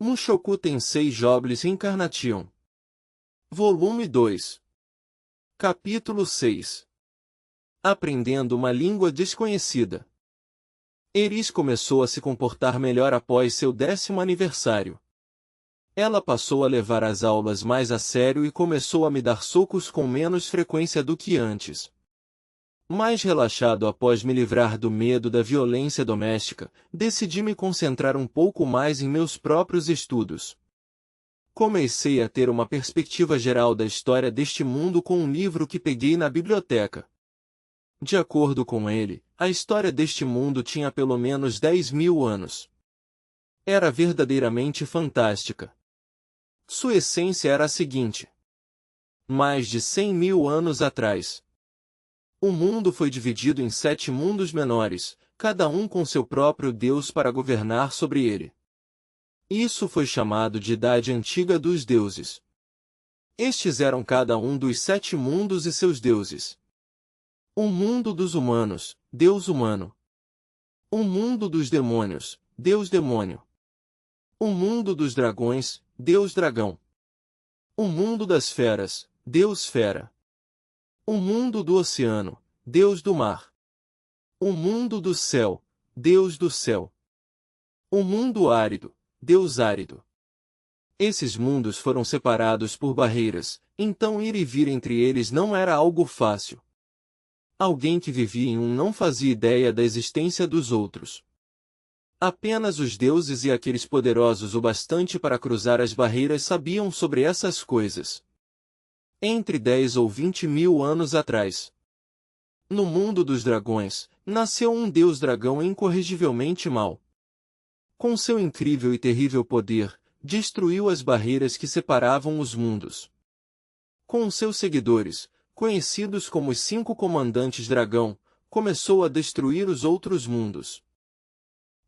Mushoku Tensei Jobless Reincarnation. Volume 2. Capítulo 6. Aprendendo uma língua desconhecida. Eris começou a se comportar melhor após seu 10º aniversário. Ela passou a levar as aulas mais a sério e começou a me dar socos com menos frequência do que antes. Mais relaxado após me livrar do medo da violência doméstica, decidi me concentrar um pouco mais em meus próprios estudos. Comecei a ter uma perspectiva geral da história deste mundo com um livro que peguei na biblioteca. De acordo com ele, a história deste mundo tinha pelo menos 10.000 anos. Era verdadeiramente fantástica. Sua essência era a seguinte. Mais de 100.000 anos atrás, o mundo foi dividido em 7 mundos menores, cada um com seu próprio Deus para governar sobre ele. Isso foi chamado de Idade Antiga dos Deuses. Estes eram cada um dos 7 mundos e seus deuses. O mundo dos humanos, Deus humano. O mundo dos demônios, Deus demônio. O mundo dos dragões, Deus dragão. O mundo das feras, Deus fera. O mundo do oceano, Deus do mar. O mundo do céu, Deus do céu. O mundo árido, Deus árido. Esses mundos foram separados por barreiras, então ir e vir entre eles não era algo fácil. Alguém que vivia em um não fazia ideia da existência dos outros. Apenas os deuses e aqueles poderosos o bastante para cruzar as barreiras sabiam sobre essas coisas. Entre 10 ou 20.000 anos atrás, no mundo dos dragões, nasceu um deus dragão incorrigivelmente mau. Com seu incrível e terrível poder, destruiu as barreiras que separavam os mundos. Com seus seguidores, conhecidos como os 5 comandantes dragão, começou a destruir os outros mundos.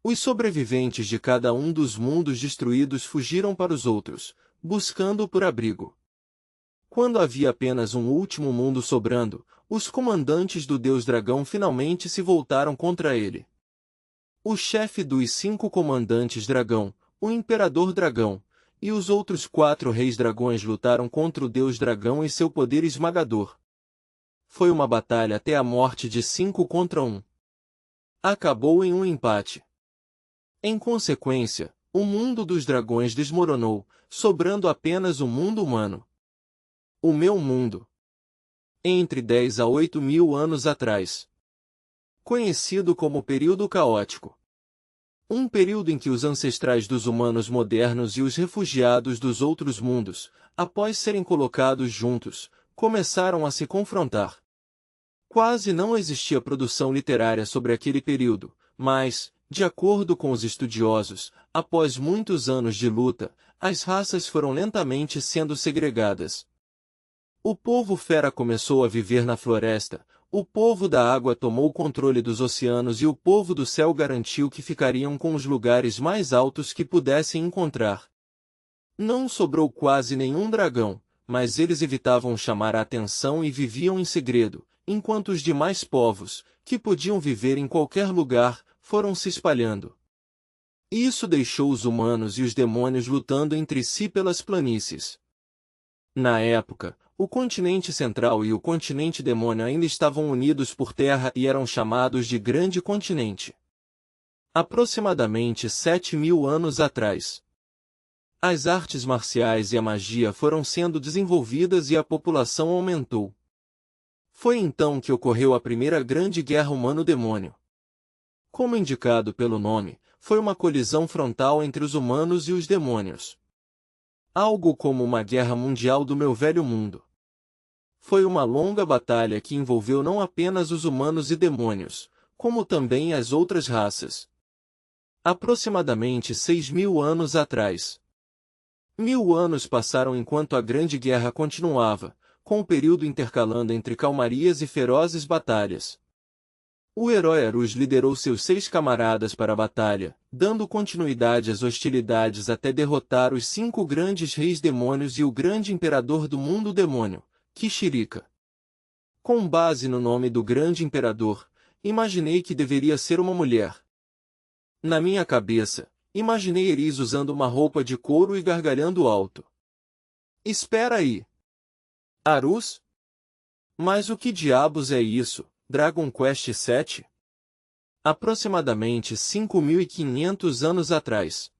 Os sobreviventes de cada um dos mundos destruídos fugiram para os outros, buscando por abrigo. Quando havia apenas um último mundo sobrando, os comandantes do deus dragão finalmente se voltaram contra ele. O chefe dos 5 comandantes dragão, o imperador dragão, e os outros 4 reis dragões lutaram contra o deus dragão e seu poder esmagador. Foi uma batalha até a morte de 5 contra 1. Acabou em um empate. Em consequência, o mundo dos dragões desmoronou, sobrando apenas o mundo humano. O meu mundo. Entre 10 a 8.000 anos atrás. Conhecido como período caótico. Um período em que os ancestrais dos humanos modernos e os refugiados dos outros mundos, após serem colocados juntos, começaram a se confrontar. Quase não existia produção literária sobre aquele período, mas, de acordo com os estudiosos, após muitos anos de luta, as raças foram lentamente sendo segregadas. O povo fera começou a viver na floresta, o povo da água tomou o controle dos oceanos e o povo do céu garantiu que ficariam com os lugares mais altos que pudessem encontrar. Não sobrou quase nenhum dragão, mas eles evitavam chamar a atenção e viviam em segredo, enquanto os demais povos, que podiam viver em qualquer lugar, foram se espalhando. Isso deixou os humanos e os demônios lutando entre si pelas planícies. Na época, o continente central e o continente demônio ainda estavam unidos por terra e eram chamados de Grande Continente. Aproximadamente 7.000 anos atrás, as artes marciais e a magia foram sendo desenvolvidas e a população aumentou. Foi então que ocorreu a primeira grande guerra humano-demônio. Como indicado pelo nome, foi uma colisão frontal entre os humanos e os demônios. Algo como uma guerra mundial do meu velho mundo. Foi uma longa batalha que envolveu não apenas os humanos e demônios, como também as outras raças. Aproximadamente 6.000 anos atrás. 1.000 anos passaram enquanto a Grande Guerra continuava, com o período intercalando entre calmarias e ferozes batalhas. O herói Arus liderou seus 6 camaradas para a batalha, dando continuidade às hostilidades até derrotar os 5 grandes reis demônios e o grande imperador do mundo demônio, Kishirika. Com base no nome do grande imperador, imaginei que deveria ser uma mulher. Na minha cabeça, Imaginei Eris usando uma roupa de couro e gargalhando alto. Espera aí. Arus? Mas o que diabos é isso, Dragon Quest VII? Aproximadamente 5.500 anos atrás.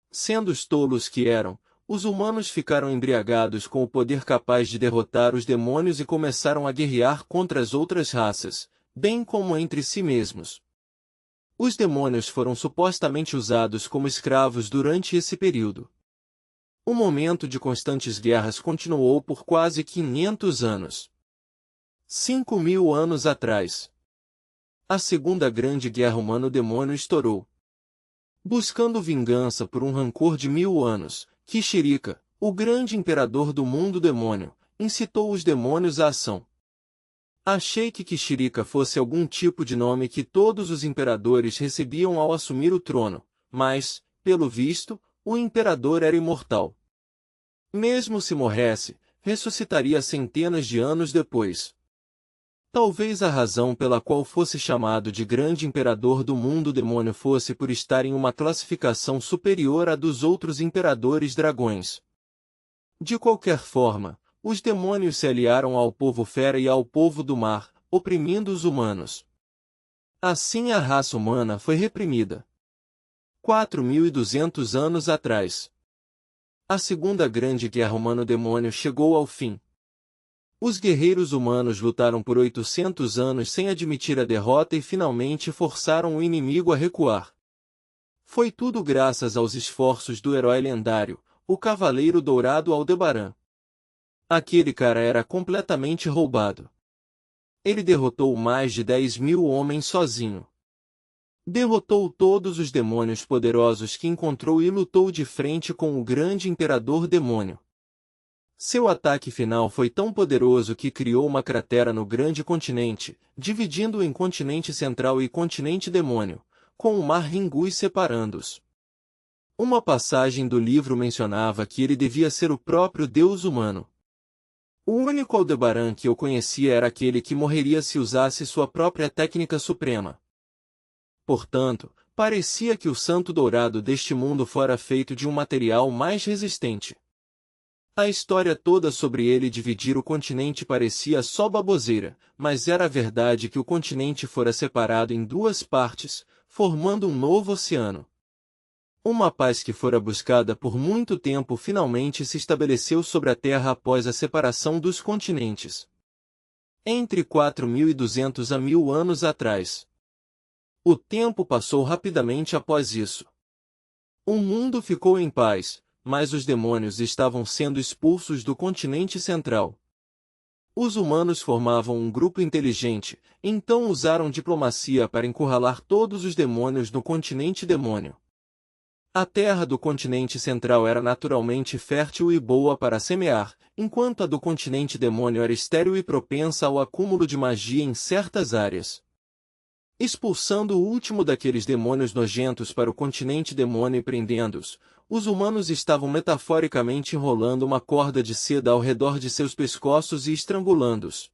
Sendo os tolos que eram, os humanos ficaram embriagados com o poder capaz de derrotar os demônios e começaram a guerrear contra as outras raças, bem como entre si mesmos. Os demônios foram supostamente usados como escravos durante esse período. O momento de constantes guerras continuou por quase 500 anos. 5.000 anos atrás. A Segunda Grande Guerra Humano-Demônio estourou. Buscando vingança por um rancor de 1000 anos, Kishirika, o grande imperador do mundo demônio, incitou os demônios à ação. Achei que Kishirika fosse algum tipo de nome que todos os imperadores recebiam ao assumir o trono, mas, pelo visto, o imperador era imortal. Mesmo se morresse, ressuscitaria centenas de anos depois. Talvez a razão pela qual fosse chamado de grande imperador do mundo demônio fosse por estar em uma classificação superior à dos outros imperadores dragões. De qualquer forma, os demônios se aliaram ao povo fera e ao povo do mar, oprimindo os humanos. Assim a raça humana foi reprimida. 4.200 anos atrás. A Segunda Grande Guerra Humano-Demônio chegou ao fim. Os guerreiros humanos lutaram por 800 anos sem admitir a derrota e finalmente forçaram o inimigo a recuar. Foi tudo graças aos esforços do herói lendário, o Cavaleiro Dourado Aldebaran. Aquele cara era completamente roubado. Ele derrotou mais de 10.000 homens sozinho. Derrotou todos os demônios poderosos que encontrou e lutou de frente com o grande Imperador Demônio. Seu ataque final foi tão poderoso que criou uma cratera no grande continente, dividindo-o em continente central e continente demônio, com o mar Ringu separando-os. Uma passagem do livro mencionava que ele devia ser o próprio Deus humano. O único Aldebaran que eu conhecia era aquele que morreria se usasse sua própria técnica suprema. Portanto, parecia que o santo dourado deste mundo fora feito de um material mais resistente. A história toda sobre ele dividir o continente parecia só baboseira, mas era verdade que o continente fora separado em duas partes, formando um novo oceano. Uma paz que fora buscada por muito tempo finalmente se estabeleceu sobre a Terra após a separação dos continentes. Entre 4.200 a 1.000 anos atrás. O tempo passou rapidamente após isso. O mundo ficou em paz, mas os demônios estavam sendo expulsos do continente central. Os humanos formavam um grupo inteligente, então usaram diplomacia para encurralar todos os demônios no continente demônio. A terra do continente central era naturalmente fértil e boa para semear, enquanto a do continente demônio era estéril e propensa ao acúmulo de magia em certas áreas. Expulsando o último daqueles demônios nojentos para o continente demônio e prendendo-os, os humanos estavam metaforicamente enrolando uma corda de seda ao redor de seus pescoços e estrangulando-os.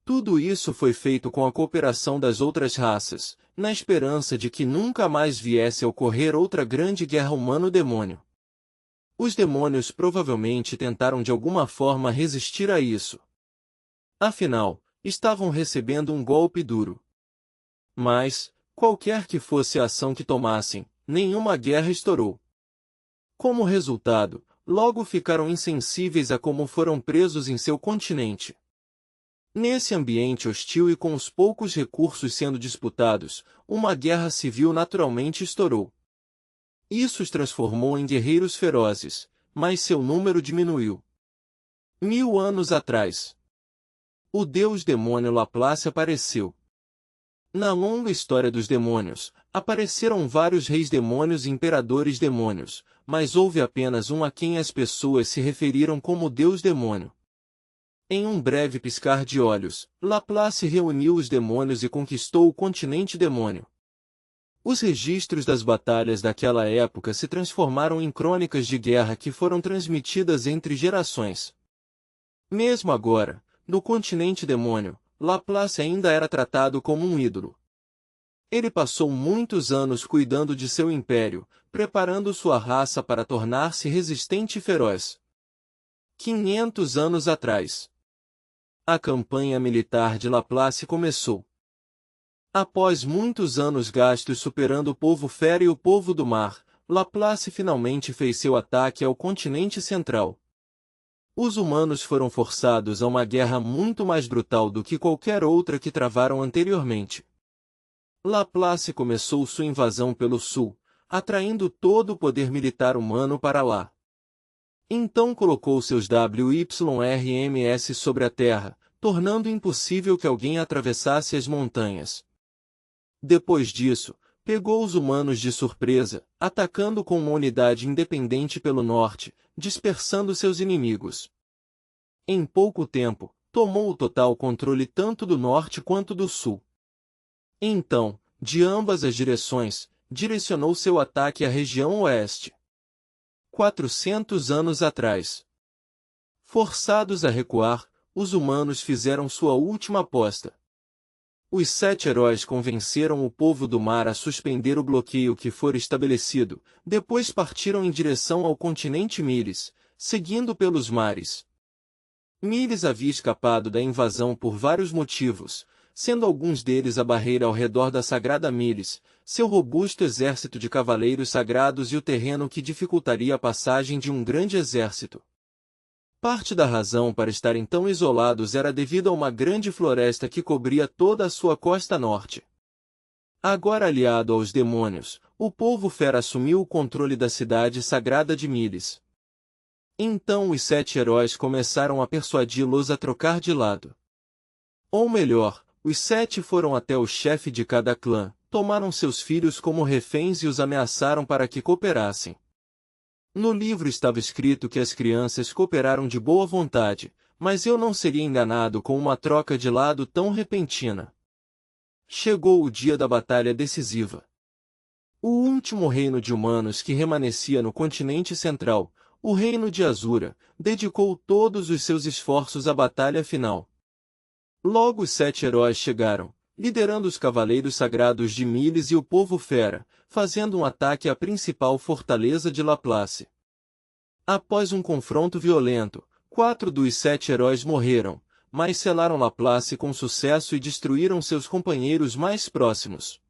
Tudo isso foi feito com a cooperação das outras raças, na esperança de que nunca mais viesse a ocorrer outra grande guerra humano-demônio. Os demônios provavelmente tentaram de alguma forma resistir a isso. Afinal, estavam recebendo um golpe duro. Mas, qualquer que fosse a ação que tomassem, nenhuma guerra estourou. Como resultado, logo ficaram insensíveis a como foram presos em seu continente. Nesse ambiente hostil e com os poucos recursos sendo disputados, uma guerra civil naturalmente estourou. Isso os transformou em guerreiros ferozes, mas seu número diminuiu. 1000 anos atrás, o deus demônio Laplace apareceu. Na longa história dos demônios, apareceram vários reis demônios e imperadores demônios, mas houve apenas um a quem as pessoas se referiram como Deus demônio. Em um breve piscar de olhos, Laplace reuniu os demônios e conquistou o continente demônio. Os registros das batalhas daquela época se transformaram em crônicas de guerra que foram transmitidas entre gerações. Mesmo agora, no continente demônio, Laplace ainda era tratado como um ídolo. Ele passou muitos anos cuidando de seu império, preparando sua raça para tornar-se resistente e feroz. 500 anos atrás, a campanha militar de Laplace começou. Após muitos anos gastos superando o povo fera e o povo do mar, Laplace finalmente fez seu ataque ao continente central. Os humanos foram forçados a uma guerra muito mais brutal do que qualquer outra que travaram anteriormente. Laplace começou sua invasão pelo sul, atraindo todo o poder militar humano para lá. Então colocou seus WYRMS sobre a terra, tornando impossível que alguém atravessasse as montanhas. Depois disso, pegou os humanos de surpresa, atacando com uma unidade independente pelo norte, dispersando seus inimigos. Em pouco tempo, tomou o total controle tanto do norte quanto do sul. Então, de ambas as direções, direcionou seu ataque à região oeste. 400 anos atrás. Forçados a recuar, os humanos fizeram sua última aposta. Os 7 heróis convenceram o povo do mar a suspender o bloqueio que fora estabelecido, depois partiram em direção ao continente Miles, seguindo pelos mares. Miles havia escapado da invasão por vários motivos, sendo alguns deles a barreira ao redor da Sagrada Miles, seu robusto exército de cavaleiros sagrados e o terreno que dificultaria a passagem de um grande exército. Parte da razão para estarem tão isolados era devido a uma grande floresta que cobria toda a sua costa norte. Agora aliado aos demônios, o povo fera assumiu o controle da cidade sagrada de Miles. Então os 7 heróis começaram a persuadi-los a trocar de lado. Ou melhor, os 7 foram até o chefe de cada clã, tomaram seus filhos como reféns e os ameaçaram para que cooperassem. No livro estava escrito que as crianças cooperaram de boa vontade, mas eu não seria enganado com uma troca de lado tão repentina. Chegou o dia da batalha decisiva. O último reino de humanos que remanescia no continente central, o reino de Azura, dedicou todos os seus esforços à batalha final. Logo os 7 heróis chegaram, liderando os cavaleiros sagrados de Miles e o povo fera, fazendo um ataque à principal fortaleza de Laplace. Após um confronto violento, 4 dos 7 heróis morreram, mas selaram Laplace com sucesso e destruíram seus companheiros mais próximos.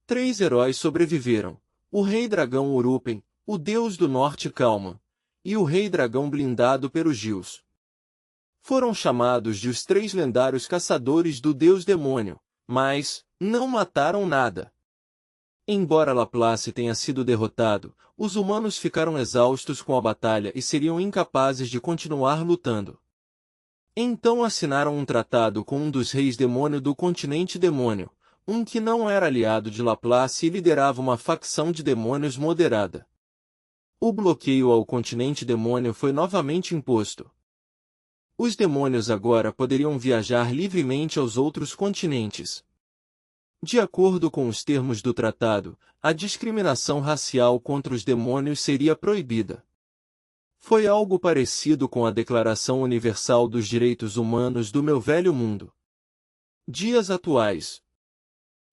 3 heróis sobreviveram: o Rei Dragão Urupen, o Deus do Norte Calma, e o Rei Dragão Blindado Perugios. Foram chamados de os 3 lendários caçadores do Deus Demônio, mas não mataram nada. Embora Laplace tenha sido derrotado, os humanos ficaram exaustos com a batalha e seriam incapazes de continuar lutando. Então assinaram um tratado com um dos reis demônio do continente Demônio, um que não era aliado de Laplace e liderava uma facção de demônios moderada. O bloqueio ao continente Demônio foi novamente imposto. Os demônios agora poderiam viajar livremente aos outros continentes. De acordo com os termos do tratado, a discriminação racial contra os demônios seria proibida. Foi algo parecido com a Declaração Universal dos Direitos Humanos do meu velho mundo. Dias atuais.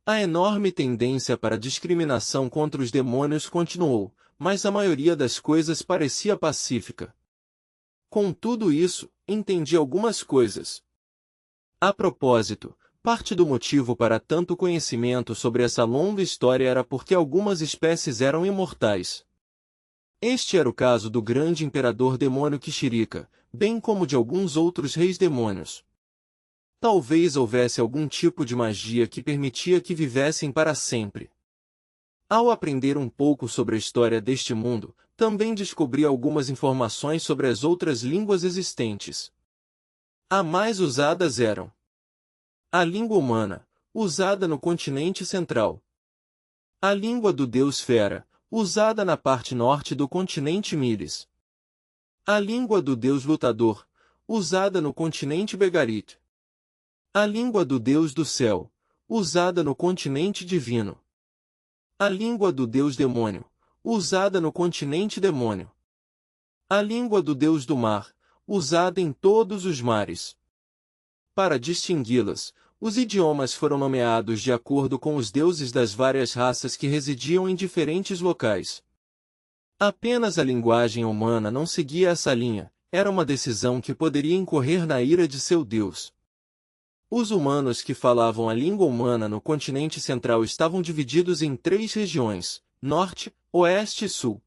A enorme tendência para a discriminação contra os demônios continuou, mas a maioria das coisas parecia pacífica. Com tudo isso, entendi algumas coisas. A propósito, parte do motivo para tanto conhecimento sobre essa longa história era porque algumas espécies eram imortais. Este era o caso do grande imperador demônio Kishirika, bem como de alguns outros reis demônios. Talvez houvesse algum tipo de magia que permitia que vivessem para sempre. Ao aprender um pouco sobre a história deste mundo, também descobri algumas informações sobre as outras línguas existentes. As mais usadas eram a língua humana, usada no continente central. A língua do deus Fera, usada na parte norte do continente Miles. A língua do deus Lutador, usada no continente Begarit. A língua do deus do céu, usada no continente Divino. A língua do deus Demônio, usada no continente Demônio. A língua do deus do mar, usada em todos os mares. Para distingui-las, Os idiomas foram nomeados de acordo com os deuses das várias raças que residiam em diferentes locais. Apenas a linguagem humana não seguia essa linha, era uma decisão que poderia incorrer na ira de seu Deus. Os humanos que falavam a língua humana no continente central estavam divididos em 3 regiões: Norte, Oeste e Sul.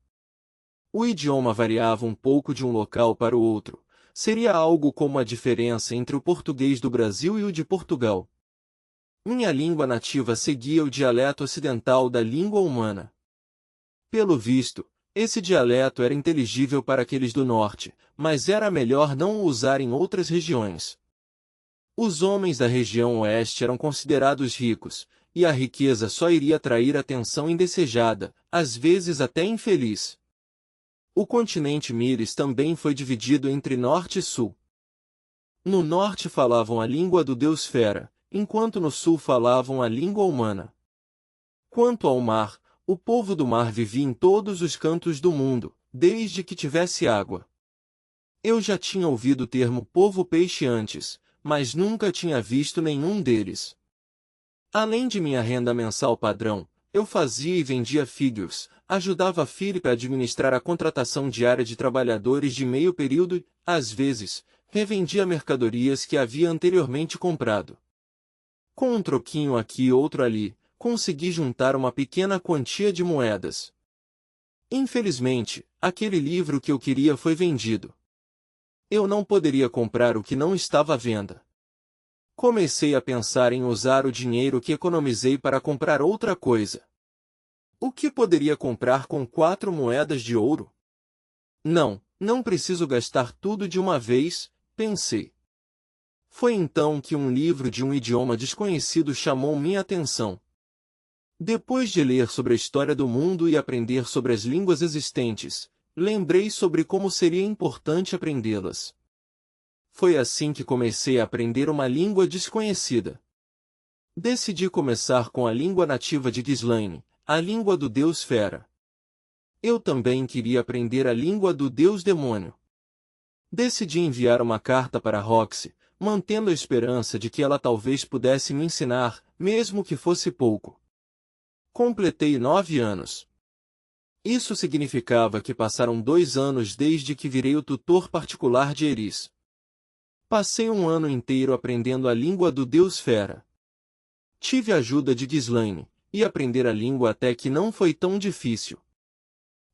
O idioma variava um pouco de um local para o outro. Seria algo como a diferença entre o português do Brasil e o de Portugal. Minha língua nativa seguia o dialeto ocidental da língua humana. Pelo visto, esse dialeto era inteligível para aqueles do norte, mas era melhor não o usar em outras regiões. Os homens da região oeste eram considerados ricos, e a riqueza só iria atrair atenção indesejada, às vezes até infeliz. O continente Míris também foi dividido entre norte e sul. No norte falavam a língua do deus Fera, enquanto no sul falavam a língua humana. Quanto ao mar, o povo do mar vivia em todos os cantos do mundo, desde que tivesse água. Eu já tinha ouvido o termo povo-peixe antes, mas nunca tinha visto nenhum deles. Além de minha renda mensal padrão, eu fazia e vendia figures, ajudava a Philip a administrar a contratação diária de trabalhadores de meio período e, às vezes, revendia mercadorias que havia anteriormente comprado. Com um troquinho aqui e outro ali, consegui juntar uma pequena quantia de moedas. Infelizmente, aquele livro que eu queria foi vendido. Eu não poderia comprar o que não estava à venda. Comecei a pensar em usar o dinheiro que economizei para comprar outra coisa. O que poderia comprar com 4 moedas de ouro? Não preciso gastar tudo de uma vez, pensei. Foi então que um livro de um idioma desconhecido chamou minha atenção. Depois de ler sobre a história do mundo e aprender sobre as línguas existentes, lembrei sobre como seria importante aprendê-las. Foi assim que comecei a aprender uma língua desconhecida. Decidi começar com a língua nativa de Ghislaine, a língua do deus Fera. Eu também queria aprender a língua do deus demônio. Decidi enviar uma carta para Roxy, mantendo a esperança de que ela talvez pudesse me ensinar, mesmo que fosse pouco. Completei 9 anos. Isso significava que passaram 2 anos desde que virei o tutor particular de Eris. Passei um ano inteiro aprendendo a língua do deus Fera. Tive a ajuda de Ghislaine, e aprender a língua até que não foi tão difícil.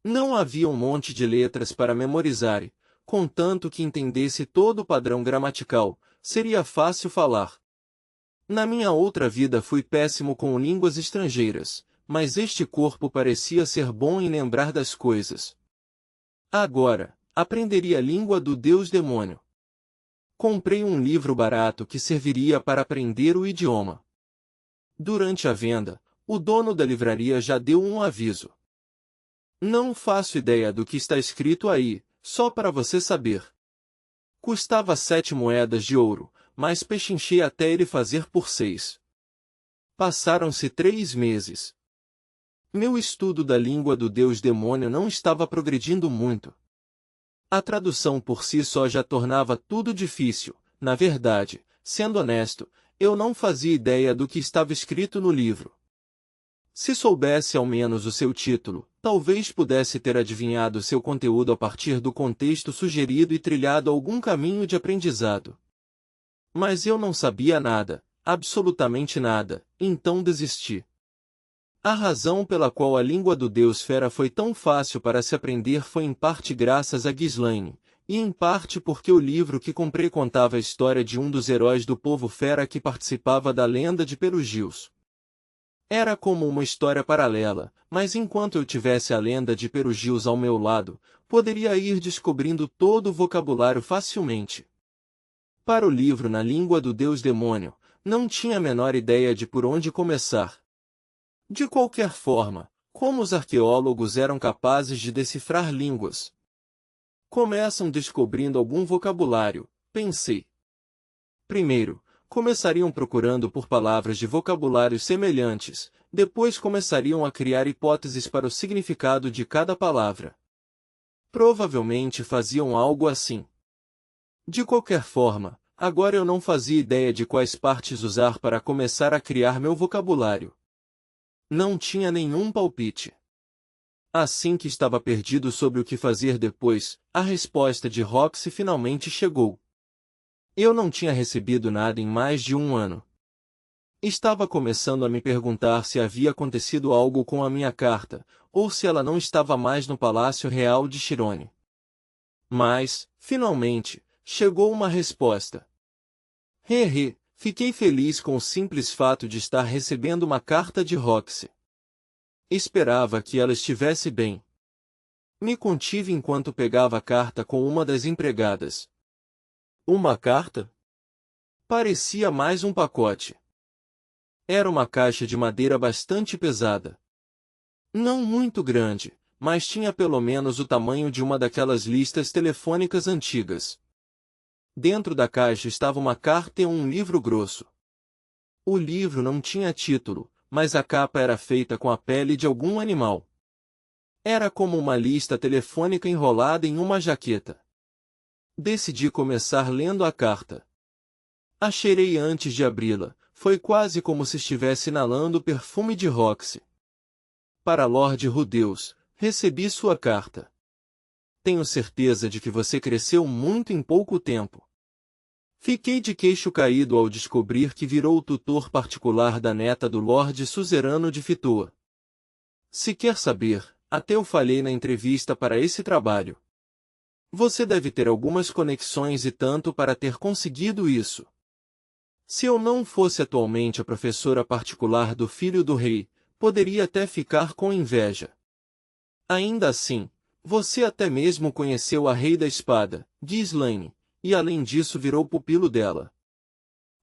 Não havia um monte de letras para memorizar e, contanto que entendesse todo o padrão gramatical, seria fácil falar. Na minha outra vida fui péssimo com línguas estrangeiras, mas este corpo parecia ser bom em lembrar das coisas. Agora, aprenderia a língua do deus demônio. Comprei um livro barato que serviria para aprender o idioma. Durante a venda, o dono da livraria já deu um aviso. Não faço ideia do que está escrito aí, só para você saber. Custava 7 moedas de ouro, mas pechinchei até ele fazer por 6. Passaram-se 3 meses. Meu estudo da língua do deus demônio não estava progredindo muito. A tradução por si só já tornava tudo difícil. Na verdade, sendo honesto, eu não fazia ideia do que estava escrito no livro. Se soubesse ao menos o seu título, talvez pudesse ter adivinhado seu conteúdo a partir do contexto sugerido e trilhado algum caminho de aprendizado. Mas eu não sabia nada, absolutamente nada, então desisti. A razão pela qual a língua do deus Fera foi tão fácil para se aprender foi em parte graças a Ghislaine, e em parte porque o livro que comprei contava a história de um dos heróis do povo Fera que participava da lenda de Perugios. Era como uma história paralela, mas enquanto eu tivesse a lenda de Perugios ao meu lado, poderia ir descobrindo todo o vocabulário facilmente. Para o livro na língua do deus demônio, não tinha a menor ideia de por onde começar. De qualquer forma, como os arqueólogos eram capazes de decifrar línguas? Começam descobrindo algum vocabulário, pensei. Primeiro, começariam procurando por palavras de vocabulários semelhantes, depois começariam a criar hipóteses para o significado de cada palavra. Provavelmente faziam algo assim. De qualquer forma, Agora eu não fazia ideia de quais partes usar para começar a criar meu vocabulário. Não tinha nenhum palpite. Assim que estava perdido sobre o que fazer depois, a resposta de Roxy finalmente chegou. Eu não tinha recebido nada em mais de um ano. Estava começando a me perguntar se havia acontecido algo com a minha carta, ou se ela não estava mais no Palácio Real de Chirone. Mas, finalmente, chegou uma resposta. Fiquei feliz com o simples fato de estar recebendo uma carta de Roxy. Esperava que ela estivesse bem. Me contive enquanto pegava a carta com uma das empregadas. Uma carta? Parecia mais um pacote. Era uma caixa de madeira bastante pesada. Não muito grande, mas tinha pelo menos o tamanho de uma daquelas listas telefônicas antigas. Dentro da caixa estava uma carta e um livro grosso. O livro não tinha título, mas a capa era feita com a pele de algum animal. Era como uma lista telefônica enrolada em uma jaqueta. Decidi começar lendo a carta. A cheirei antes de abri-la, foi quase como se estivesse inalando o perfume de Roxy. Para Lord Rudeus, recebi sua carta. Tenho certeza de que você cresceu muito em pouco tempo. Fiquei de queixo caído ao descobrir que virou o tutor particular da neta do Lorde Suzerano de Fitoa. Se quer saber, até eu falhei na entrevista para esse trabalho. Você deve ter algumas conexões e tanto para ter conseguido isso. Se eu não fosse atualmente a professora particular do filho do rei, poderia até ficar com inveja. Ainda assim, você até mesmo conheceu a Rei da Espada, Ghislaine, e além disso virou pupilo dela.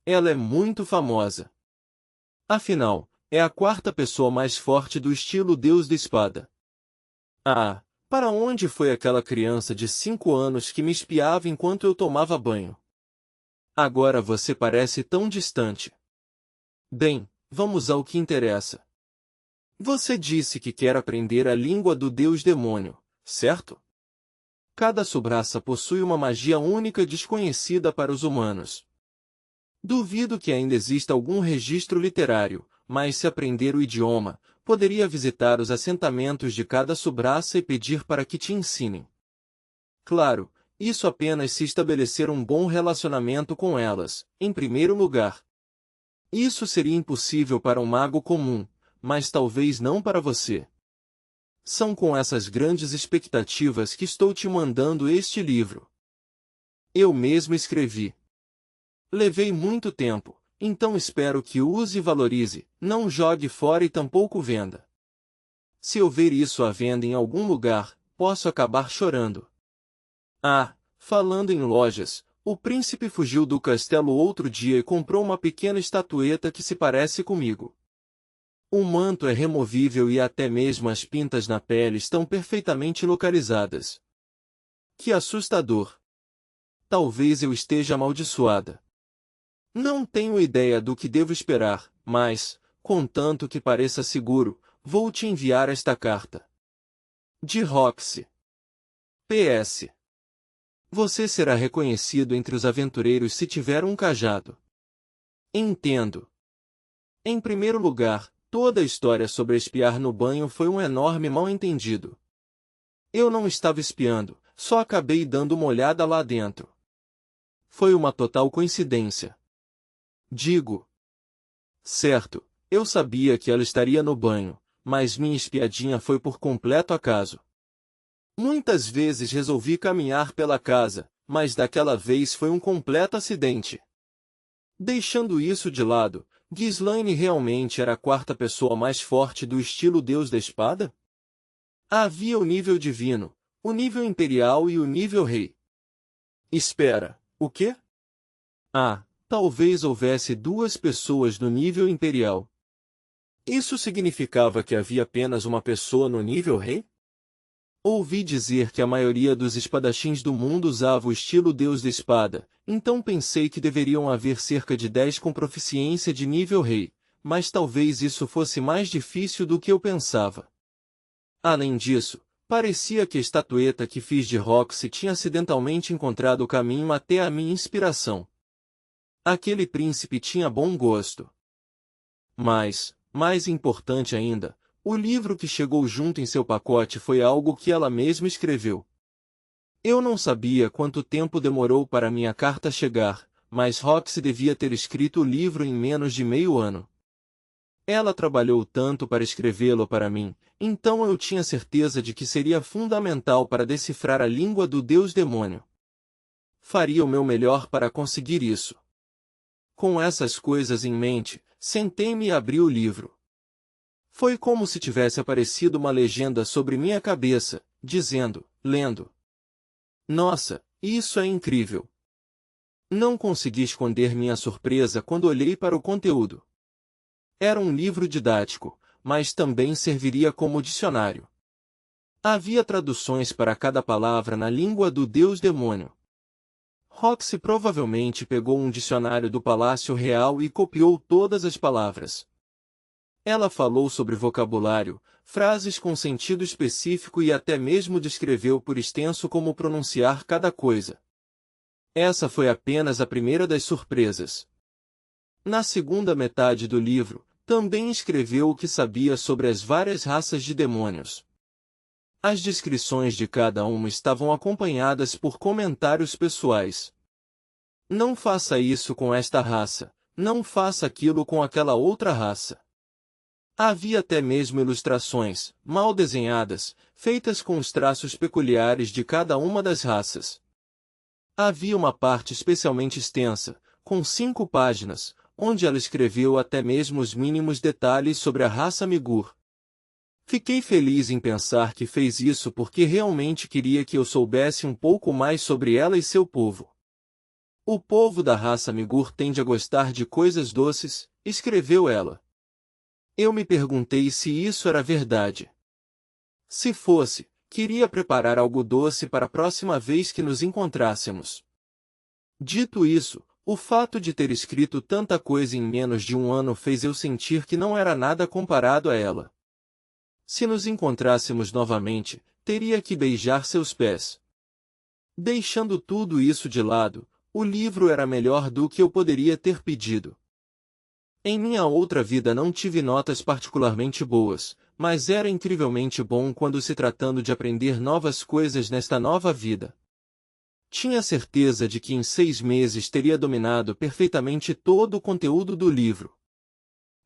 Ela é muito famosa. Afinal, é a quarta pessoa mais forte do estilo Deus da Espada. Ah, para onde foi aquela criança de 5 anos que me espiava enquanto eu tomava banho? Agora você parece tão distante. Bem, vamos ao que interessa. Você disse que quer aprender a língua do Deus Demônio, certo? Cada subraça possui uma magia única desconhecida para os humanos. Duvido que ainda exista algum registro literário, mas se aprender o idioma, poderia visitar os assentamentos de cada subraça e pedir para que te ensinem. Claro, isso apenas se estabelecer um bom relacionamento com elas, em primeiro lugar. Isso seria impossível para um mago comum, mas talvez não para você. São com essas grandes expectativas que estou te mandando este livro. Eu mesmo escrevi. Levei muito tempo, então espero que use e valorize, não jogue fora e tampouco venda. Se eu ver isso à venda em algum lugar, posso acabar chorando. Ah, falando em lojas, o príncipe fugiu do castelo outro dia e comprou uma pequena estatueta que se parece comigo. O manto é removível e até mesmo as pintas na pele estão perfeitamente localizadas. Que assustador! Talvez eu esteja amaldiçoada. Não tenho ideia do que devo esperar, mas, contanto que pareça seguro, vou te enviar esta carta. De Roxy. PS. Você será reconhecido entre os aventureiros se tiver um cajado. Entendo. Em primeiro lugar, toda a história sobre espiar no banho foi um enorme mal-entendido. Eu não estava espiando, só acabei dando uma olhada lá dentro. Foi uma total coincidência. Digo. Certo, eu sabia que ela estaria no banho, mas minha espiadinha foi por completo acaso. Muitas vezes resolvi caminhar pela casa, mas daquela vez foi um completo acidente. Deixando isso de lado, Ghislaine realmente era a quarta pessoa mais forte do estilo Deus da Espada? Havia o nível divino, o nível imperial e o nível rei. Espera, o quê? Ah, talvez houvesse 2 pessoas no nível imperial. Isso significava que havia apenas uma pessoa no nível rei? Ouvi dizer que a maioria dos espadachins do mundo usava o estilo Deus da Espada, então pensei que deveriam haver cerca de 10 com proficiência de nível rei, mas talvez isso fosse mais difícil do que eu pensava. Além disso, parecia que a estatueta que fiz de Roxy tinha acidentalmente encontrado o caminho até a minha inspiração. Aquele príncipe tinha bom gosto. Mas, mais importante ainda, o livro que chegou junto em seu pacote foi algo que ela mesma escreveu. Eu não sabia quanto tempo demorou para minha carta chegar, mas Roxy devia ter escrito o livro em menos de meio ano. Ela trabalhou tanto para escrevê-lo para mim, então eu tinha certeza de que seria fundamental para decifrar a língua do Deus Demônio. Faria o meu melhor para conseguir isso. Com essas coisas em mente, sentei-me e abri o livro. Foi como se tivesse aparecido uma legenda sobre minha cabeça, dizendo, lendo: Nossa, isso é incrível! Não consegui esconder minha surpresa quando olhei para o conteúdo. Era um livro didático, mas também serviria como dicionário. Havia traduções para cada palavra na língua do Deus Demônio. Roxy provavelmente pegou um dicionário do Palácio Real e copiou todas as palavras. Ela falou sobre vocabulário, frases com sentido específico e até mesmo descreveu por extenso como pronunciar cada coisa. Essa foi apenas a primeira das surpresas. Na segunda metade do livro, também escreveu o que sabia sobre as várias raças de demônios. As descrições de cada uma estavam acompanhadas por comentários pessoais. Não faça isso com esta raça, não faça aquilo com aquela outra raça. Havia até mesmo ilustrações, mal desenhadas, feitas com os traços peculiares de cada uma das raças. Havia uma parte especialmente extensa, com 5 páginas, onde ela escreveu até mesmo os mínimos detalhes sobre a raça Migur. Fiquei feliz em pensar que fez isso porque realmente queria que eu soubesse um pouco mais sobre ela e seu povo. O povo da raça Migur tende a gostar de coisas doces, escreveu ela. Eu me perguntei se isso era verdade. Se fosse, queria preparar algo doce para a próxima vez que nos encontrássemos. Dito isso, o fato de ter escrito tanta coisa em menos de um ano fez eu sentir que não era nada comparado a ela. Se nos encontrássemos novamente, teria que beijar seus pés. Deixando tudo isso de lado, o livro era melhor do que eu poderia ter pedido. Em minha outra vida não tive notas particularmente boas, mas era incrivelmente bom quando se tratando de aprender novas coisas nesta nova vida. Tinha certeza de que em 6 meses teria dominado perfeitamente todo o conteúdo do livro.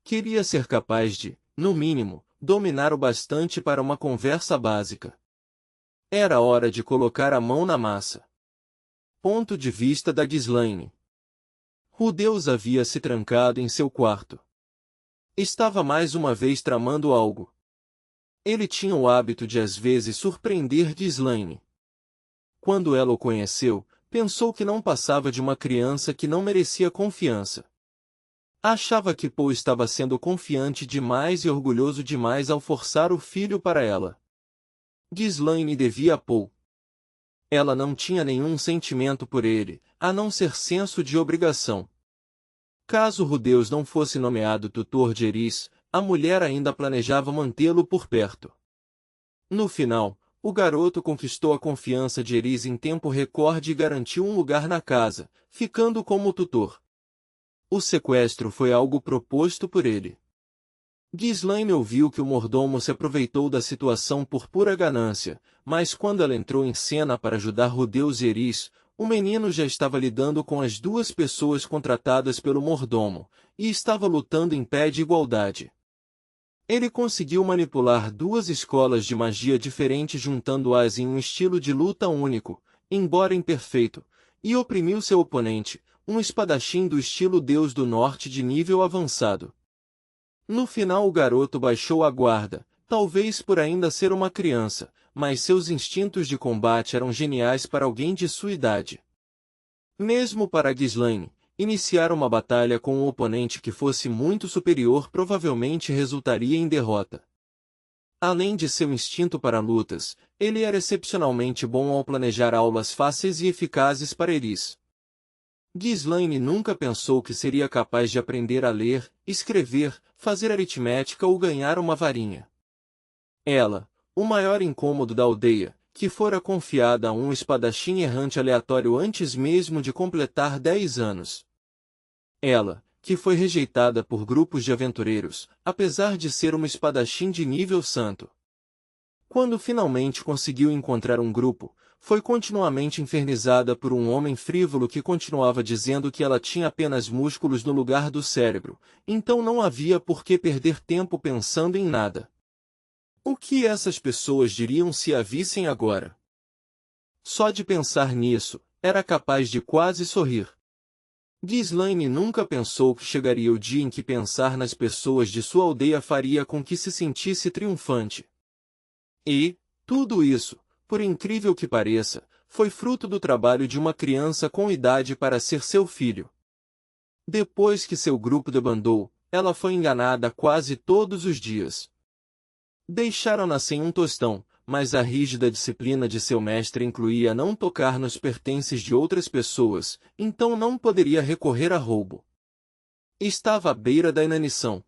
Queria ser capaz de, no mínimo, dominar o bastante para uma conversa básica. Era hora de colocar a mão na massa. Ponto de vista da Ghislaine. O Deus havia se trancado em seu quarto. Estava mais uma vez tramando algo. Ele tinha o hábito de às vezes surpreender Ghislaine. Quando ela o conheceu, pensou que não passava de uma criança que não merecia confiança. Achava que Paul estava sendo confiante demais e orgulhoso demais ao forçar o filho para ela. Ghislaine devia a Paul. Ela não tinha nenhum sentimento por ele, a não ser senso de obrigação. Caso Rudeus não fosse nomeado tutor de Eris, a mulher ainda planejava mantê-lo por perto. No final, o garoto conquistou a confiança de Eris em tempo recorde e garantiu um lugar na casa, ficando como tutor. O sequestro foi algo proposto por ele. Ghislaine ouviu que o mordomo se aproveitou da situação por pura ganância, mas quando ela entrou em cena para ajudar Rudeus e Eris, o menino já estava lidando com as 2 pessoas contratadas pelo mordomo, e estava lutando em pé de igualdade. Ele conseguiu manipular 2 escolas de magia diferentes juntando-as em um estilo de luta único, embora imperfeito, e oprimiu seu oponente, um espadachim do estilo Deus do Norte de nível avançado. No final o garoto baixou a guarda, talvez por ainda ser uma criança, mas seus instintos de combate eram geniais para alguém de sua idade. Mesmo para Ghislaine, iniciar uma batalha com um oponente que fosse muito superior provavelmente resultaria em derrota. Além de seu instinto para lutas, ele era excepcionalmente bom ao planejar aulas fáceis e eficazes para Eris. Ghislaine nunca pensou que seria capaz de aprender a ler, escrever, fazer aritmética ou ganhar uma varinha. Ela, o maior incômodo da aldeia, que fora confiada a um espadachim errante aleatório antes mesmo de completar 10 anos. Ela, que foi rejeitada por grupos de aventureiros, apesar de ser uma espadachim de nível santo. Quando finalmente conseguiu encontrar um grupo, foi continuamente infernizada por um homem frívolo que continuava dizendo que ela tinha apenas músculos no lugar do cérebro, então não havia por que perder tempo pensando em nada. O que essas pessoas diriam se a vissem agora? Só de pensar nisso, era capaz de quase sorrir. Ghislaine nunca pensou que chegaria o dia em que pensar nas pessoas de sua aldeia faria com que se sentisse triunfante. E, tudo isso, por incrível que pareça, foi fruto do trabalho de uma criança com idade para ser seu filho. Depois que seu grupo debandou, ela foi enganada quase todos os dias. Deixaram-na sem um tostão, mas a rígida disciplina de seu mestre incluía não tocar nos pertences de outras pessoas, então não poderia recorrer a roubo. Estava à beira da inanição.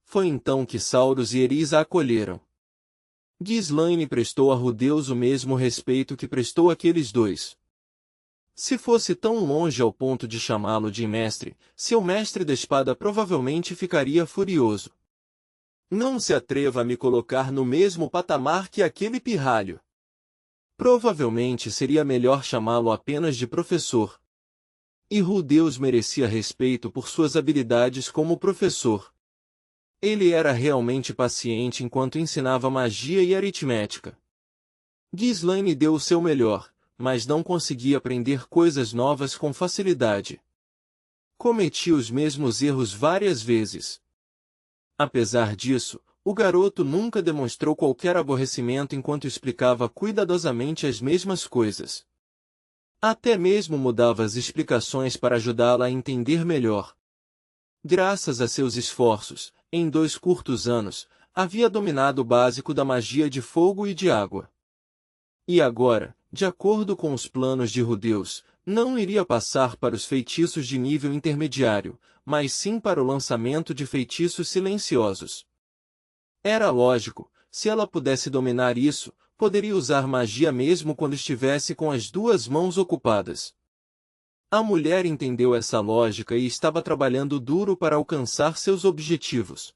Foi então que Sauros e Eris a acolheram. Ghislaine prestou a Rudeus o mesmo respeito que prestou àqueles dois. Se fosse tão longe ao ponto de chamá-lo de mestre, seu mestre da espada provavelmente ficaria furioso. Não se atreva a me colocar no mesmo patamar que aquele pirralho. Provavelmente seria melhor chamá-lo apenas de professor. E Rudeus merecia respeito por suas habilidades como professor. Ele era realmente paciente enquanto ensinava magia e aritmética. Ghislaine deu o seu melhor, mas não conseguia aprender coisas novas com facilidade. Cometia os mesmos erros várias vezes. Apesar disso, o garoto nunca demonstrou qualquer aborrecimento enquanto explicava cuidadosamente as mesmas coisas. Até mesmo mudava as explicações para ajudá-la a entender melhor. Graças a seus esforços, em 2 curtos anos, havia dominado o básico da magia de fogo e de água. E agora, de acordo com os planos de Rudeus, não iria passar para os feitiços de nível intermediário, mas sim para o lançamento de feitiços silenciosos. Era lógico, se ela pudesse dominar isso, poderia usar magia mesmo quando estivesse com as 2 mãos ocupadas. A mulher entendeu essa lógica e estava trabalhando duro para alcançar seus objetivos.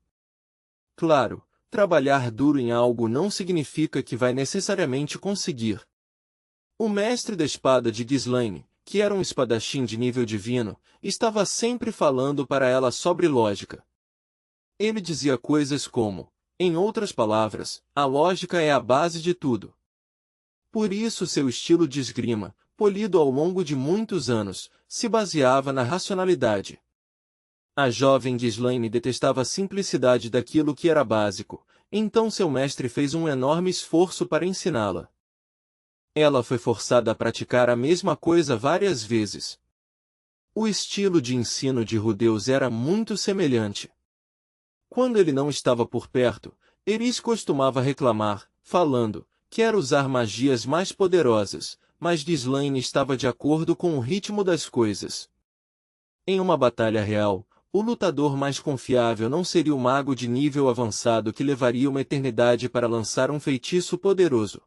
Claro, trabalhar duro em algo não significa que vai necessariamente conseguir. O mestre da espada de Ghislaine, que era um espadachim de nível divino, estava sempre falando para ela sobre lógica. Ele dizia coisas como, em outras palavras, a lógica é a base de tudo. Por isso seu estilo de esgrima, polido ao longo de muitos anos, se baseava na racionalidade. A jovem Ghislaine detestava a simplicidade daquilo que era básico, então seu mestre fez um enorme esforço para ensiná-la. Ela foi forçada a praticar a mesma coisa várias vezes. O estilo de ensino de Rudeus era muito semelhante. Quando ele não estava por perto, Eris costumava reclamar, falando, quer usar magias mais poderosas, mas Ghislaine estava de acordo com o ritmo das coisas. Em uma batalha real, o lutador mais confiável não seria o mago de nível avançado que levaria uma eternidade para lançar um feitiço poderoso.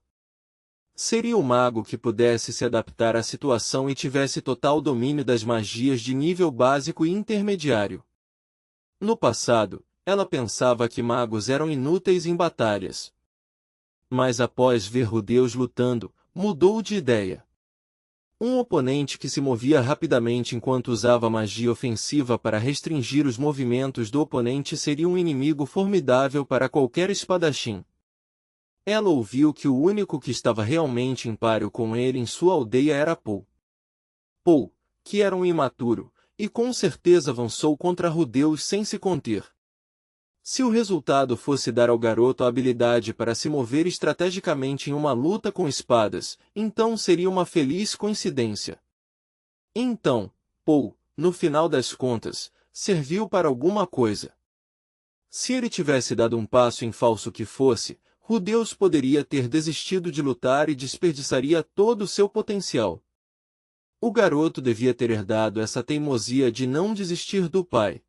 Seria o mago que pudesse se adaptar à situação e tivesse total domínio das magias de nível básico e intermediário. No passado, ela pensava que magos eram inúteis em batalhas. Mas após ver Rudeus lutando, mudou de ideia. Um oponente que se movia rapidamente enquanto usava magia ofensiva para restringir os movimentos do oponente seria um inimigo formidável para qualquer espadachim. Ela ouviu que o único que estava realmente em páreo com ele em sua aldeia era Paul. Paul, que era um imaturo, e com certeza avançou contra Rudeus sem se conter. Se o resultado fosse dar ao garoto a habilidade para se mover estrategicamente em uma luta com espadas, então seria uma feliz coincidência. Então, Paul, no final das contas, serviu para alguma coisa. Se ele tivesse dado um passo em falso que fosse, Rudeus poderia ter desistido de lutar e desperdiçaria todo o seu potencial. O garoto devia ter herdado essa teimosia de não desistir do pai.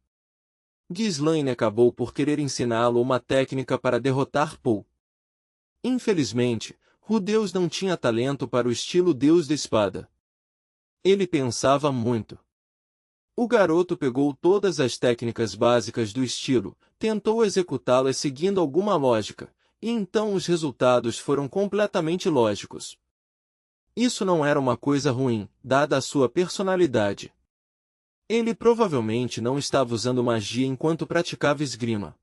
Ghislaine acabou por querer ensiná-lo uma técnica para derrotar Paul. Infelizmente, Rudeus não tinha talento para o estilo Deus da Espada. Ele pensava muito. O garoto pegou todas as técnicas básicas do estilo, tentou executá-las seguindo alguma lógica, e então os resultados foram completamente lógicos. Isso não era uma coisa ruim, dada a sua personalidade. Ele provavelmente não estava usando magia enquanto praticava esgrima.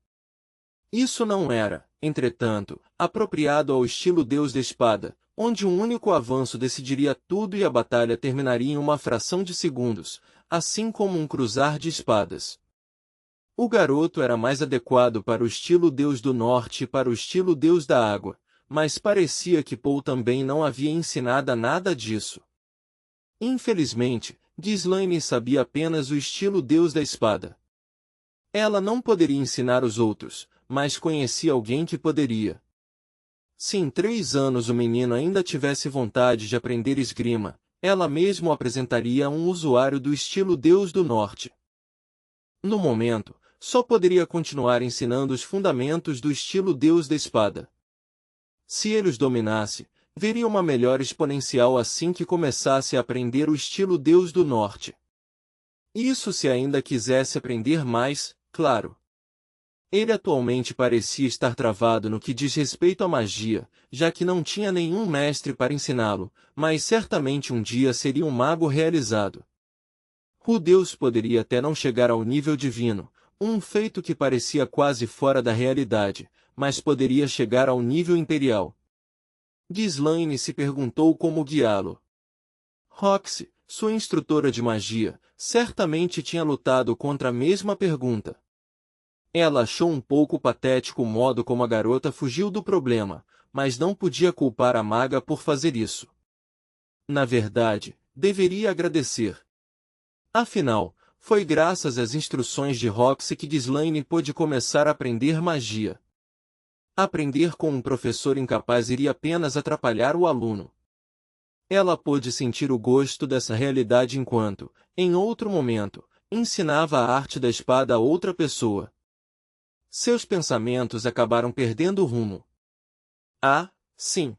Isso não era, entretanto, apropriado ao estilo Deus da Espada, onde um único avanço decidiria tudo e a batalha terminaria em uma fração de segundos, assim como um cruzar de espadas. O garoto era mais adequado para o estilo Deus do Norte e para o estilo Deus da Água, mas parecia que Paul também não havia ensinado nada disso. Infelizmente, Ghislaine sabia apenas o estilo Deus da Espada. Ela não poderia ensinar os outros, mas conhecia alguém que poderia. Se em 3 anos o menino ainda tivesse vontade de aprender esgrima, ela mesma o apresentaria a um usuário do estilo Deus do Norte. No momento, só poderia continuar ensinando os fundamentos do estilo Deus da Espada. Se ele os dominasse, veria uma melhora exponencial assim que começasse a aprender o estilo Deus do Norte. Isso se ainda quisesse aprender mais, claro. Ele atualmente parecia estar travado no que diz respeito à magia, já que não tinha nenhum mestre para ensiná-lo, mas certamente um dia seria um mago realizado. O Deus poderia até não chegar ao nível divino, um feito que parecia quase fora da realidade, mas poderia chegar ao nível imperial. Ghislaine se perguntou como guiá-lo. Roxy, sua instrutora de magia, certamente tinha lutado contra a mesma pergunta. Ela achou um pouco patético o modo como a garota fugiu do problema, mas não podia culpar a maga por fazer isso. Na verdade, deveria agradecer. Afinal, foi graças às instruções de Roxy que Ghislaine pôde começar a aprender magia. Aprender com um professor incapaz iria apenas atrapalhar o aluno. Ela pôde sentir o gosto dessa realidade enquanto, em outro momento, ensinava a arte da espada a outra pessoa. Seus pensamentos acabaram perdendo o rumo. Ah, sim.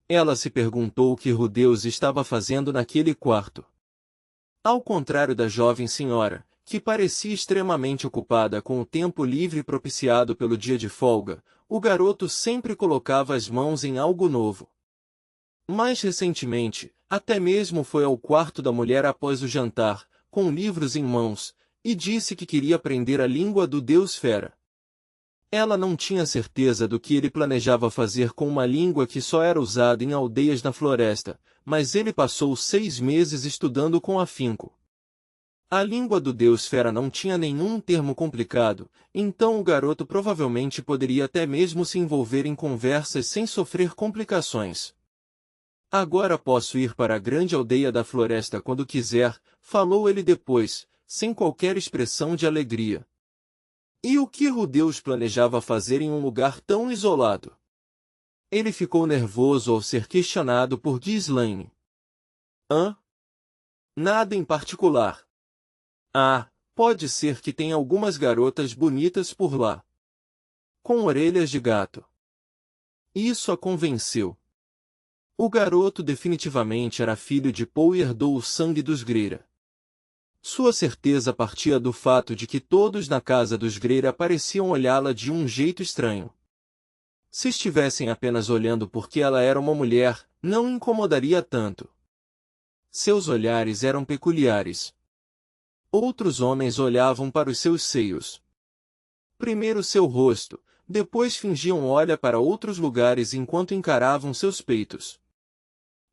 Ela se perguntou o que Rudeus estava fazendo naquele quarto. Ao contrário da jovem senhora, que parecia extremamente ocupada com o tempo livre propiciado pelo dia de folga, o garoto sempre colocava as mãos em algo novo. Mais recentemente, até mesmo foi ao quarto da mulher após o jantar, com livros em mãos, e disse que queria aprender a língua do Deus Fera. Ela não tinha certeza do que ele planejava fazer com uma língua que só era usada em aldeias na floresta, mas ele passou 6 meses estudando com afinco. A língua do Deus Fera não tinha nenhum termo complicado, então o garoto provavelmente poderia até mesmo se envolver em conversas sem sofrer complicações. Agora posso ir para a grande aldeia da floresta quando quiser, falou ele depois, sem qualquer expressão de alegria. E o que Rudeus planejava fazer em um lugar tão isolado? Ele ficou nervoso ao ser questionado por Ghislaine. Hã? Nada em particular. Ah, pode ser que tenha algumas garotas bonitas por lá. Com orelhas de gato. Isso a convenceu. O garoto definitivamente era filho de Paul e herdou o sangue dos Greira. Sua certeza partia do fato de que todos na casa dos Greira pareciam olhá-la de um jeito estranho. Se estivessem apenas olhando porque ela era uma mulher, não incomodaria tanto. Seus olhares eram peculiares. Outros homens olhavam para os seus seios. Primeiro seu rosto, depois fingiam olhar para outros lugares enquanto encaravam seus peitos.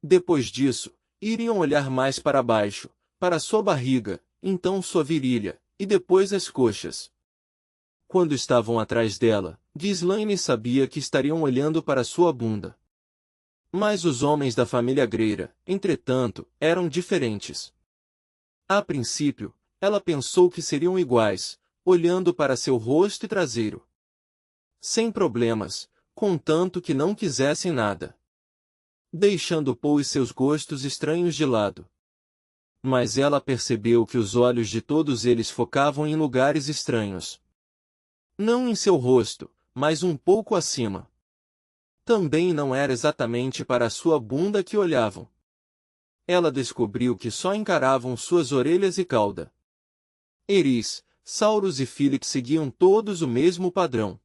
Depois disso, iriam olhar mais para baixo, para sua barriga, então sua virilha, e depois as coxas. Quando estavam atrás dela, Ghislaine sabia que estariam olhando para sua bunda. Mas os homens da família Greira, entretanto, eram diferentes. A princípio, ela pensou que seriam iguais, olhando para seu rosto e traseiro. Sem problemas, contanto que não quisessem nada. Deixando Paul e seus gostos estranhos de lado. Mas ela percebeu que os olhos de todos eles focavam em lugares estranhos. Não em seu rosto, mas um pouco acima. Também não era exatamente para sua bunda que olhavam. Ela descobriu que só encaravam suas orelhas e cauda. Eris, Saurus e Félix seguiam todos o mesmo padrão.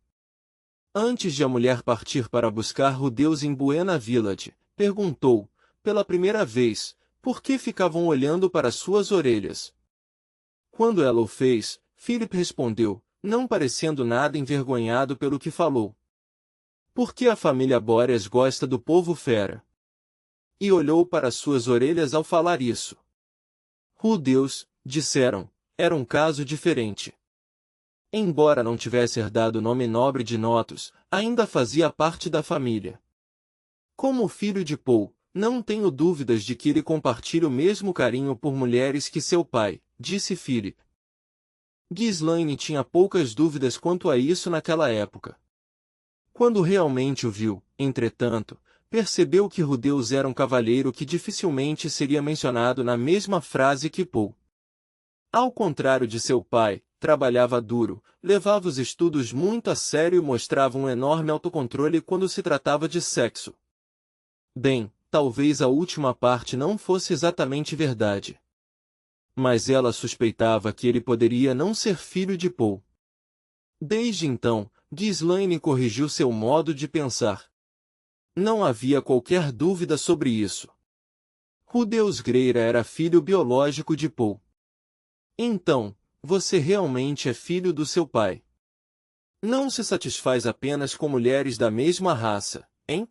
Antes de a mulher partir para buscar Rudeus em Buena Village, perguntou, pela primeira vez, por que ficavam olhando para suas orelhas. Quando ela o fez, Philip respondeu, não parecendo nada envergonhado pelo que falou. Porque a família Boreas gosta do povo fera. E olhou para suas orelhas ao falar isso. Rudeus, disseram, era um caso diferente. Embora não tivesse herdado o nome nobre de Notus, ainda fazia parte da família. Como filho de Paul, não tenho dúvidas de que ele compartilha o mesmo carinho por mulheres que seu pai, disse Philip. Ghislaine tinha poucas dúvidas quanto a isso naquela época. Quando realmente o viu, entretanto, percebeu que Rudeus era um cavalheiro que dificilmente seria mencionado na mesma frase que Paul. Ao contrário de seu pai, trabalhava duro, levava os estudos muito a sério e mostrava um enorme autocontrole quando se tratava de sexo. Bem, talvez a última parte não fosse exatamente verdade. Mas ela suspeitava que ele poderia não ser filho de Paul. Desde então, Ghislaine corrigiu seu modo de pensar. Não havia qualquer dúvida sobre isso. Rudeus Greira era filho biológico de Paul. Então, você realmente é filho do seu pai. Não se satisfaz apenas com mulheres da mesma raça, hein?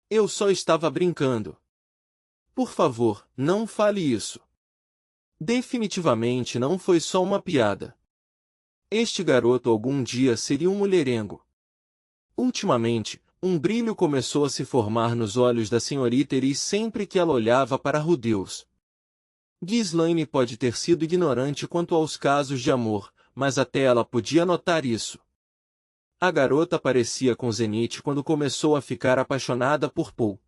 Eu só estava brincando. Por favor, não fale isso. Definitivamente não foi só uma piada. Este garoto algum dia seria um mulherengo. Ultimamente, um brilho começou a se formar nos olhos da senhorita Eris sempre que ela olhava para Rudeus. Ghislaine pode ter sido ignorante quanto aos casos de amor, mas até ela podia notar isso. A garota parecia com Zenith quando começou a ficar apaixonada por Paul.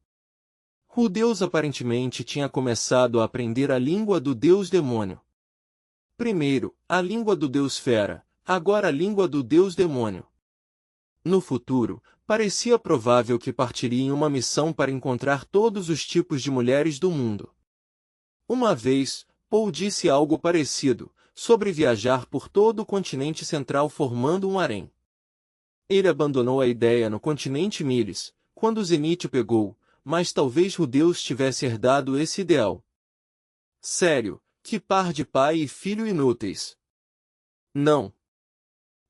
Rudeus aparentemente tinha começado a aprender a língua do deus demônio. Primeiro, a língua do deus fera, agora a língua do deus demônio. No futuro, parecia provável que partiria em uma missão para encontrar todos os tipos de mulheres do mundo. Uma vez, Paul disse algo parecido, sobre viajar por todo o continente central formando um harém. Ele abandonou a ideia no continente Miles, quando Zenith o pegou, mas talvez Rudeus tivesse herdado esse ideal. Sério, que par de pai e filho inúteis. Não.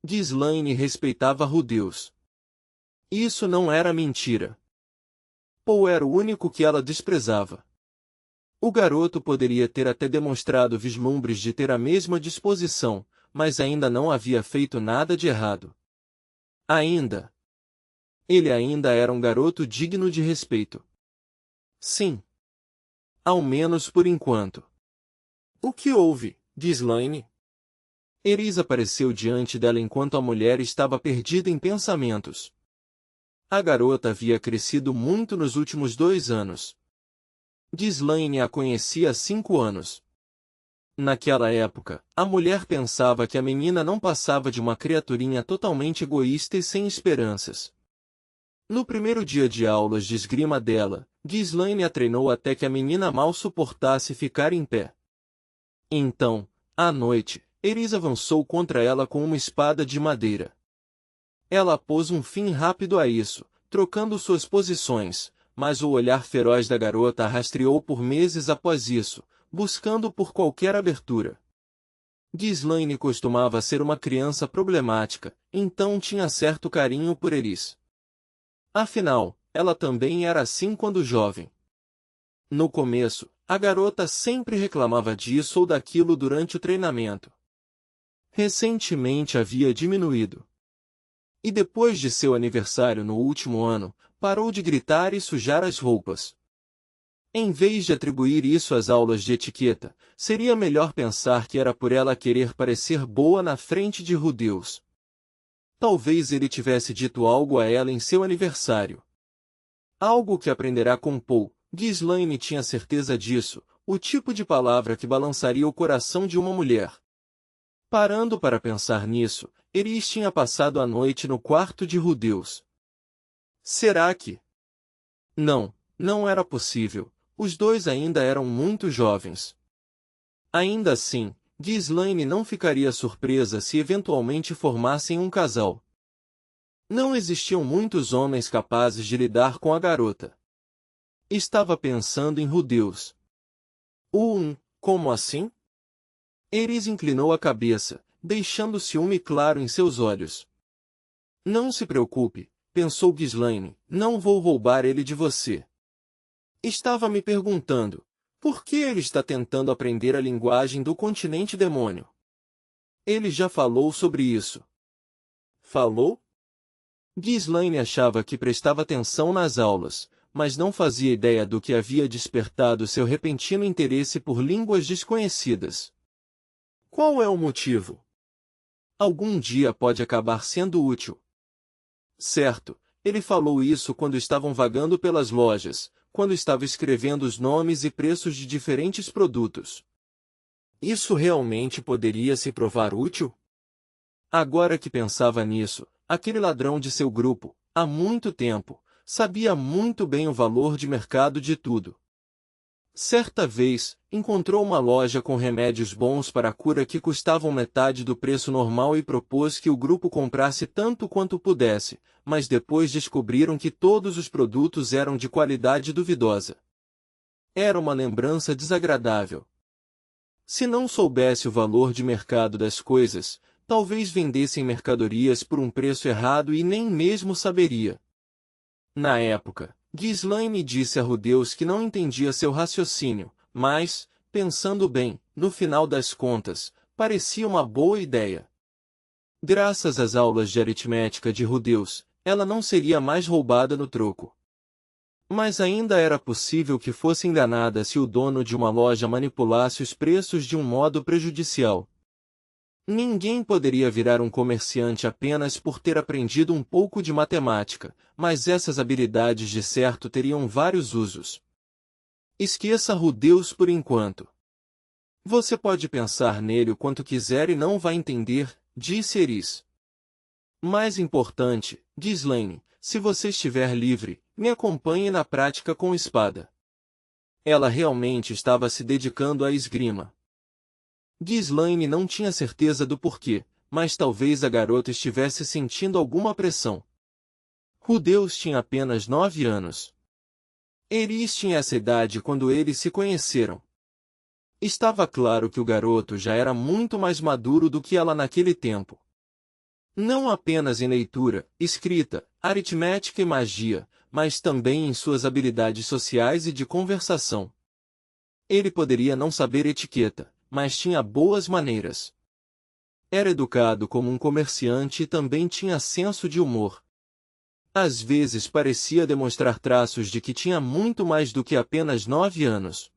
Ghislaine respeitava Rudeus. Isso não era mentira. Paul era o único que ela desprezava. O garoto poderia ter até demonstrado vislumbres de ter a mesma disposição, mas ainda não havia feito nada de errado. Ainda. Ele ainda era um garoto digno de respeito. Sim. Ao menos por enquanto. O que houve, Ghislaine? Eris apareceu diante dela enquanto a mulher estava perdida em pensamentos. A garota havia crescido muito nos últimos 2 anos. Ghislaine a conhecia há 5 anos. Naquela época, a mulher pensava que a menina não passava de uma criaturinha totalmente egoísta e sem esperanças. No primeiro dia de aulas de esgrima dela, Ghislaine a treinou até que a menina mal suportasse ficar em pé. Então, à noite, Eris avançou contra ela com uma espada de madeira. Ela pôs um fim rápido a isso, trocando suas posições, mas o olhar feroz da garota a rastreou por meses após isso, buscando por qualquer abertura. Ghislaine costumava ser uma criança problemática, então tinha certo carinho por Eris. Afinal, ela também era assim quando jovem. No começo, a garota sempre reclamava disso ou daquilo durante o treinamento. Recentemente havia diminuído. E depois de seu aniversário no último ano, parou de gritar e sujar as roupas. Em vez de atribuir isso às aulas de etiqueta, seria melhor pensar que era por ela querer parecer boa na frente de Rudeus. Talvez ele tivesse dito algo a ela em seu aniversário. Algo que aprenderá com Paul. Ghislaine tinha certeza disso, o tipo de palavra que balançaria o coração de uma mulher. Parando para pensar nisso, Eris tinha passado a noite no quarto de Rudeus. Será que? Não, não era possível. Os dois ainda eram muito jovens. Ainda assim, Ghislaine não ficaria surpresa se eventualmente formassem um casal. Não existiam muitos homens capazes de lidar com a garota. Estava pensando em Rudeus. Como assim? Eris inclinou a cabeça, deixando o ciúme claro em seus olhos. Não se preocupe, pensou Ghislaine, não vou roubar ele de você. Estava me perguntando, por que ele está tentando aprender a linguagem do continente demônio? Ele já falou sobre isso. Falou? Ghislaine achava que prestava atenção nas aulas, mas não fazia ideia do que havia despertado seu repentino interesse por línguas desconhecidas. Qual é o motivo? Algum dia pode acabar sendo útil. Certo, ele falou isso quando estavam vagando pelas lojas, quando estava escrevendo os nomes e preços de diferentes produtos. Isso realmente poderia se provar útil? Agora que pensava nisso, aquele ladrão de seu grupo, há muito tempo, sabia muito bem o valor de mercado de tudo. Certa vez, encontrou uma loja com remédios bons para a cura que custavam metade do preço normal e propôs que o grupo comprasse tanto quanto pudesse, mas depois descobriram que todos os produtos eram de qualidade duvidosa. Era uma lembrança desagradável. Se não soubesse o valor de mercado das coisas, talvez vendessem mercadorias por um preço errado e nem mesmo saberia. Na época, Ghislaine disse a Rudeus que não entendia seu raciocínio, mas, pensando bem, no final das contas, parecia uma boa ideia. Graças às aulas de aritmética de Rudeus, ela não seria mais roubada no troco. Mas ainda era possível que fosse enganada se o dono de uma loja manipulasse os preços de um modo prejudicial. Ninguém poderia virar um comerciante apenas por ter aprendido um pouco de matemática, mas essas habilidades de certo teriam vários usos. Esqueça Rudeus por enquanto. Você pode pensar nele o quanto quiser e não vai entender, disse Eris. Mais importante, Ghislaine, se você estiver livre, me acompanhe na prática com espada. Ela realmente estava se dedicando à esgrima. Ghislaine não tinha certeza do porquê, mas talvez a garota estivesse sentindo alguma pressão. Rudeus tinha apenas 9 anos. Eris tinha essa idade quando eles se conheceram. Estava claro que o garoto já era muito mais maduro do que ela naquele tempo. Não apenas em leitura, escrita, aritmética e magia, mas também em suas habilidades sociais e de conversação. Ele poderia não saber etiqueta, mas tinha boas maneiras. Era educado como um comerciante e também tinha senso de humor. Às vezes parecia demonstrar traços de que tinha muito mais do que apenas 9 anos.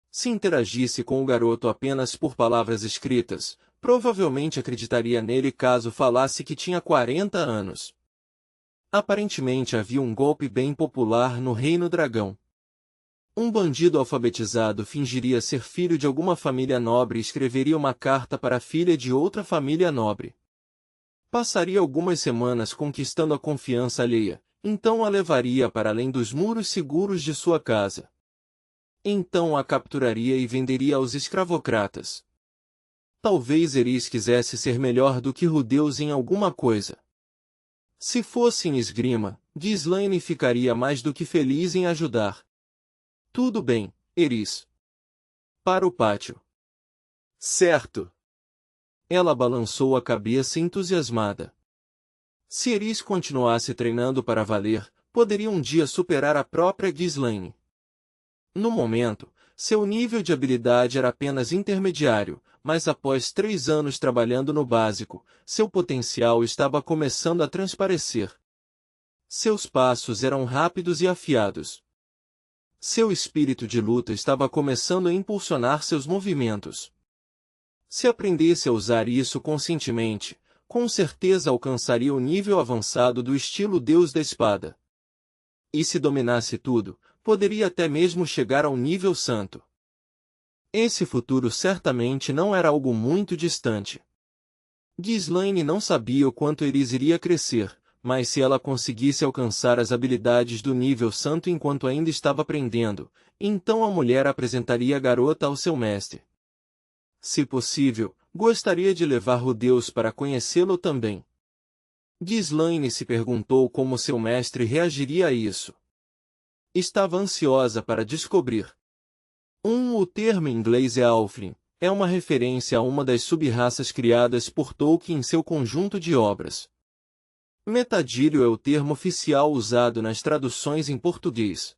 Se interagisse com o garoto apenas por palavras escritas, provavelmente acreditaria nele caso falasse que tinha 40 anos. Aparentemente havia um golpe bem popular no Reino Dragão. Um bandido alfabetizado fingiria ser filho de alguma família nobre e escreveria uma carta para a filha de outra família nobre. Passaria algumas semanas conquistando a confiança alheia, então a levaria para além dos muros seguros de sua casa. Então a capturaria e venderia aos escravocratas. Talvez Eris quisesse ser melhor do que Rudeus em alguma coisa. Se fosse em esgrima, Ghislaine ficaria mais do que feliz em ajudar. Tudo bem, Eris. Para o pátio. Certo. Ela balançou a cabeça entusiasmada. Se Eris continuasse treinando para valer, poderia um dia superar a própria Ghislaine. No momento, seu nível de habilidade era apenas intermediário, mas após 3 anos trabalhando no básico, seu potencial estava começando a transparecer. Seus passos eram rápidos e afiados. Seu espírito de luta estava começando a impulsionar seus movimentos. Se aprendesse a usar isso conscientemente, com certeza alcançaria o nível avançado do estilo Deus da Espada. E se dominasse tudo, poderia até mesmo chegar ao nível santo. Esse futuro certamente não era algo muito distante. Ghislaine não sabia o quanto Eris iria crescer, mas se ela conseguisse alcançar as habilidades do nível santo enquanto ainda estava aprendendo, então a mulher apresentaria a garota ao seu mestre. Se possível, gostaria de levar Rudeus para conhecê-lo também. Ghislaine se perguntou como seu mestre reagiria a isso. Estava ansiosa para descobrir. O termo em inglês é Halfling. É uma referência a uma das sub-raças criadas por Tolkien em seu conjunto de obras. Metadilho é o termo oficial usado nas traduções em português.